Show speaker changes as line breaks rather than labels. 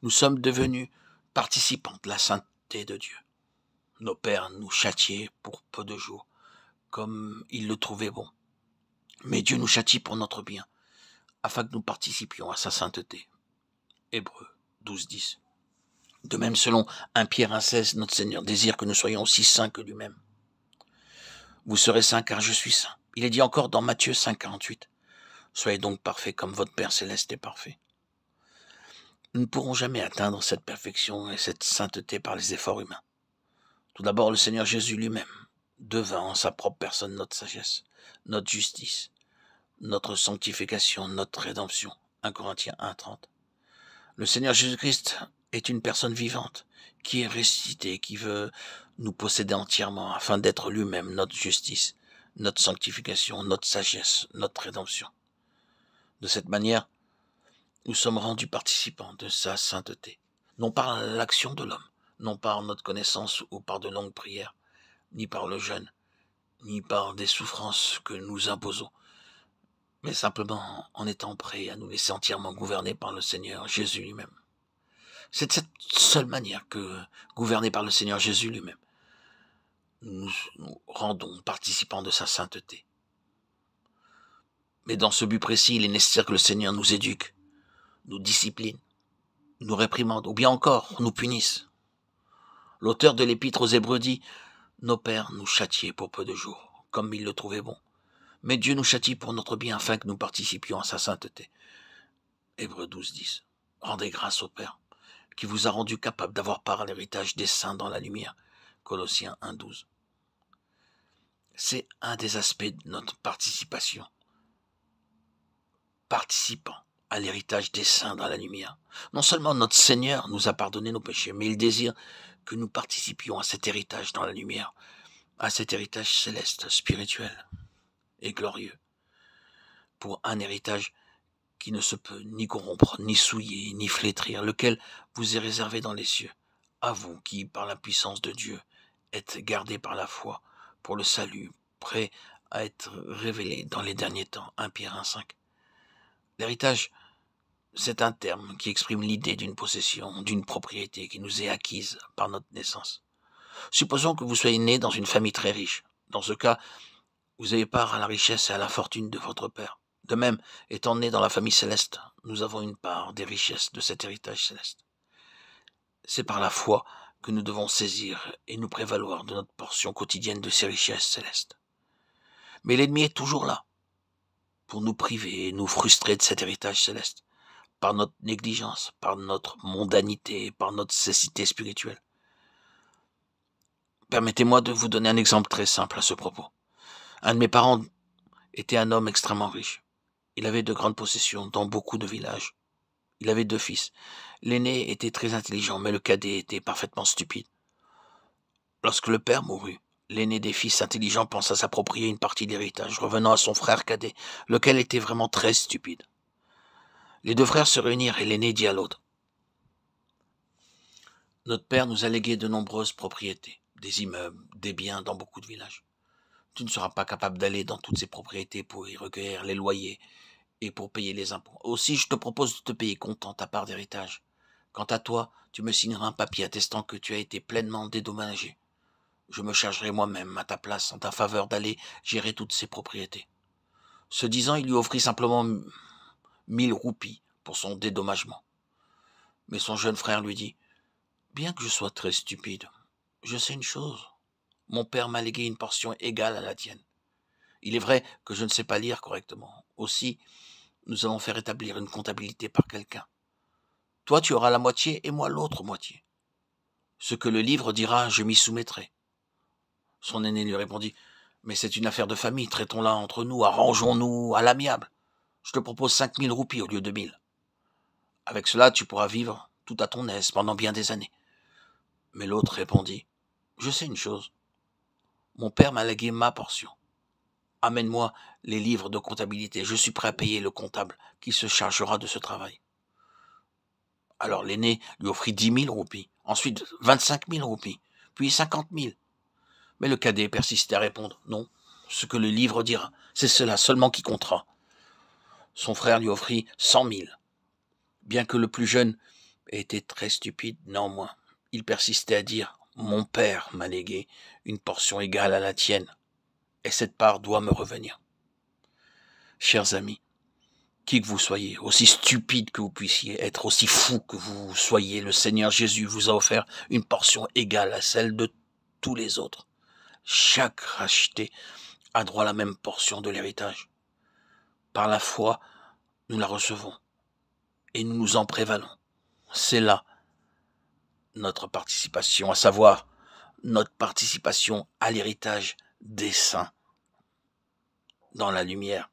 Nous sommes devenus participants de la sainteté de Dieu. Nos pères nous châtiaient pour peu de jours, comme ils le trouvaient bon. Mais Dieu nous châtie pour notre bien, afin que nous participions à sa sainteté. Hébreux 12:10. De même, selon 1 Pierre 1,16, notre Seigneur désire que nous soyons aussi saints que lui-même. Vous serez saints car je suis saint. Il est dit encore dans Matthieu 5,48. Soyez donc parfaits comme votre Père céleste est parfait. Nous ne pourrons jamais atteindre cette perfection et cette sainteté par les efforts humains. Tout d'abord, le Seigneur Jésus lui-même devint en sa propre personne notre sagesse, notre justice, notre sanctification, notre rédemption. 1 Corinthiens 1,30. Le Seigneur Jésus-Christ est une personne vivante, qui est ressuscitée, qui veut nous posséder entièrement, afin d'être lui-même notre justice, notre sanctification, notre sagesse, notre rédemption. De cette manière, nous sommes rendus participants de sa sainteté, non par l'action de l'homme, non par notre connaissance ou par de longues prières, ni par le jeûne, ni par des souffrances que nous imposons, mais simplement en étant prêts à nous laisser entièrement gouverner par le Seigneur Jésus lui-même. C'est de cette seule manière que, gouvernés par le Seigneur Jésus lui-même, nous rendons participants de sa sainteté. Mais dans ce but précis, il est nécessaire que le Seigneur nous éduque, nous discipline, nous réprimande, ou bien encore nous punisse. L'auteur de l'Épître aux Hébreux dit « Nos pères nous châtiaient pour peu de jours, comme ils le trouvaient bon. Mais Dieu nous châtie pour notre bien, afin que nous participions à sa sainteté. » Hébreux 12:10. Rendez grâce au Père, qui vous a rendu capable d'avoir part à l'héritage des saints dans la lumière. Colossiens 1,12. C'est un des aspects de notre participation. Participant à l'héritage des saints dans la lumière. Non seulement notre Seigneur nous a pardonné nos péchés, mais il désire que nous participions à cet héritage dans la lumière, à cet héritage céleste, spirituel et glorieux, pour un héritage qui ne se peut ni corrompre, ni souiller, ni flétrir, lequel vous est réservé dans les cieux, à vous qui, par la puissance de Dieu, êtes gardés par la foi pour le salut, prêt à être révélé dans les derniers temps. 1 Pierre 1,5. L'héritage, c'est un terme qui exprime l'idée d'une possession, d'une propriété qui nous est acquise par notre naissance. Supposons que vous soyez né dans une famille très riche. Dans ce cas, vous avez part à la richesse et à la fortune de votre père. De même, étant né dans la famille céleste, nous avons une part des richesses de cet héritage céleste. C'est par la foi que nous devons saisir et nous prévaloir de notre portion quotidienne de ces richesses célestes. Mais l'ennemi est toujours là, pour nous priver et nous frustrer de cet héritage céleste, par notre négligence, par notre mondanité, par notre cécité spirituelle. Permettez-moi de vous donner un exemple très simple à ce propos. Un de mes parents était un homme extrêmement riche. Il avait de grandes possessions dans beaucoup de villages. Il avait 2 fils. L'aîné était très intelligent, mais le cadet était parfaitement stupide. Lorsque le père mourut, l'aîné des fils intelligents pensa s'approprier une partie de l'héritage, revenant à son frère cadet, lequel était vraiment très stupide. Les 2 frères se réunirent et l'aîné dit à l'autre « Notre père nous a légué de nombreuses propriétés, des immeubles, des biens dans beaucoup de villages. Tu ne seras pas capable d'aller dans toutes ces propriétés pour y recueillir les loyers et pour payer les impôts. Aussi, je te propose de te payer comptant ta part d'héritage. Quant à toi, tu me signeras un papier attestant que tu as été pleinement dédommagé. Je me chargerai moi-même à ta place en ta faveur d'aller gérer toutes ces propriétés. » Ce disant, il lui offrit simplement 1000 roupies pour son dédommagement. Mais son jeune frère lui dit « Bien que je sois très stupide, je sais une chose. Mon père m'a légué une portion égale à la tienne. Il est vrai que je ne sais pas lire correctement. Aussi, nous allons faire établir une comptabilité par quelqu'un. Toi, tu auras la moitié et moi l'autre moitié. Ce que le livre dira, je m'y soumettrai. » Son aîné lui répondit « Mais c'est une affaire de famille, traitons-la entre nous, arrangeons-nous à l'amiable. Je te propose 5000 roupies au lieu de 1000. Avec cela, tu pourras vivre tout à ton aise pendant bien des années. » Mais l'autre répondit « Je sais une chose. Mon père m'a légué ma portion. Amène-moi les livres de comptabilité. Je suis prêt à payer le comptable qui se chargera de ce travail. » Alors l'aîné lui offrit 10 000 roupies, ensuite 25 000 roupies, puis 50 000. Mais le cadet persistait à répondre « Non, ce que le livre dira, c'est cela seulement qui comptera. » Son frère lui offrit 100 000. Bien que le plus jeune était très stupide néanmoins. Il persistait à dire « Mon père m'a légué une portion égale à la tienne, et cette part doit me revenir. » Chers amis, qui que vous soyez, aussi stupide que vous puissiez être, aussi fou que vous soyez, le Seigneur Jésus vous a offert une portion égale à celle de tous les autres. Chaque racheté a droit à la même portion de l'héritage. Par la foi, nous la recevons et nous nous en prévalons. C'est là notre participation, à savoir notre participation à l'héritage des saints dans la lumière